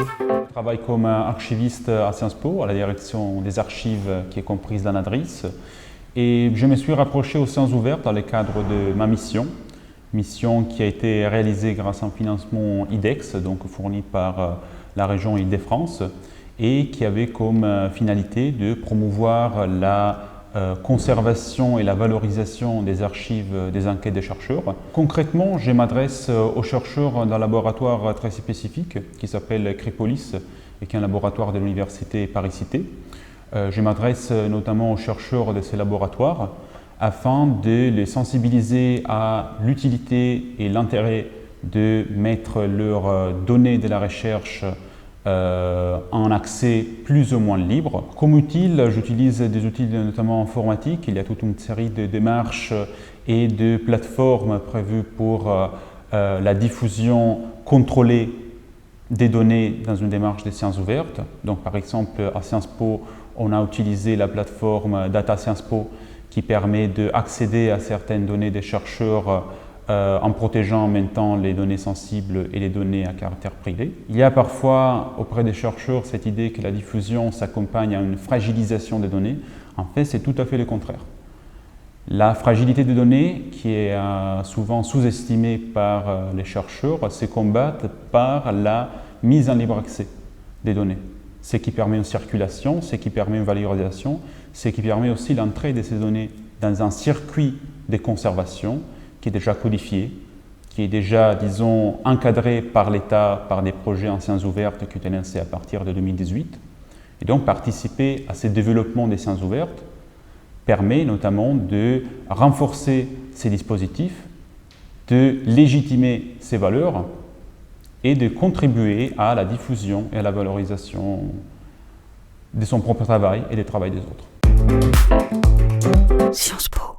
Je travaille comme archiviste à Sciences Po, à la direction des archives qui est comprise dans l'ADRIS. Et je me suis rapproché aux sciences ouvertes dans le cadre de ma mission qui a été réalisée grâce à un financement IDEX, donc fourni par la région Île-de-France, et qui avait comme finalité de promouvoir la conservation et la valorisation des archives des enquêtes des chercheurs. Concrètement, je m'adresse aux chercheurs d'un laboratoire très spécifique qui s'appelle Cripolis et qui est un laboratoire de l'université Paris-Cité. Je m'adresse notamment aux chercheurs de ces laboratoires afin de les sensibiliser à l'utilité et l'intérêt de mettre leurs données de la recherche en accès plus ou moins libre. Comme outil, j'utilise des outils notamment informatiques. Il y a toute une série de démarches et de plateformes prévues pour la diffusion contrôlée des données dans une démarche des sciences ouvertes. Donc, par exemple, à Sciences Po, on a utilisé la plateforme Data Sciences Po qui permet d'accéder à certaines données des chercheurs en protégeant en même temps les données sensibles et les données à caractère privé. Il y a parfois auprès des chercheurs cette idée que la diffusion s'accompagne à une fragilisation des données. En fait, c'est tout à fait le contraire. La fragilité des données, qui est souvent sous-estimée par les chercheurs, se combat par la mise en libre accès des données. Ce qui permet une circulation, ce qui permet une valorisation, ce qui permet aussi l'entrée de ces données dans un circuit de conservation qui est déjà codifié, qui est déjà, disons, encadré par l'État, par des projets en sciences ouvertes qui ont été lancés à partir de 2018. Et donc, participer à ce développement des sciences ouvertes permet notamment de renforcer ces dispositifs, de légitimer ces valeurs et de contribuer à la diffusion et à la valorisation de son propre travail et du travail des autres. Sciences Po.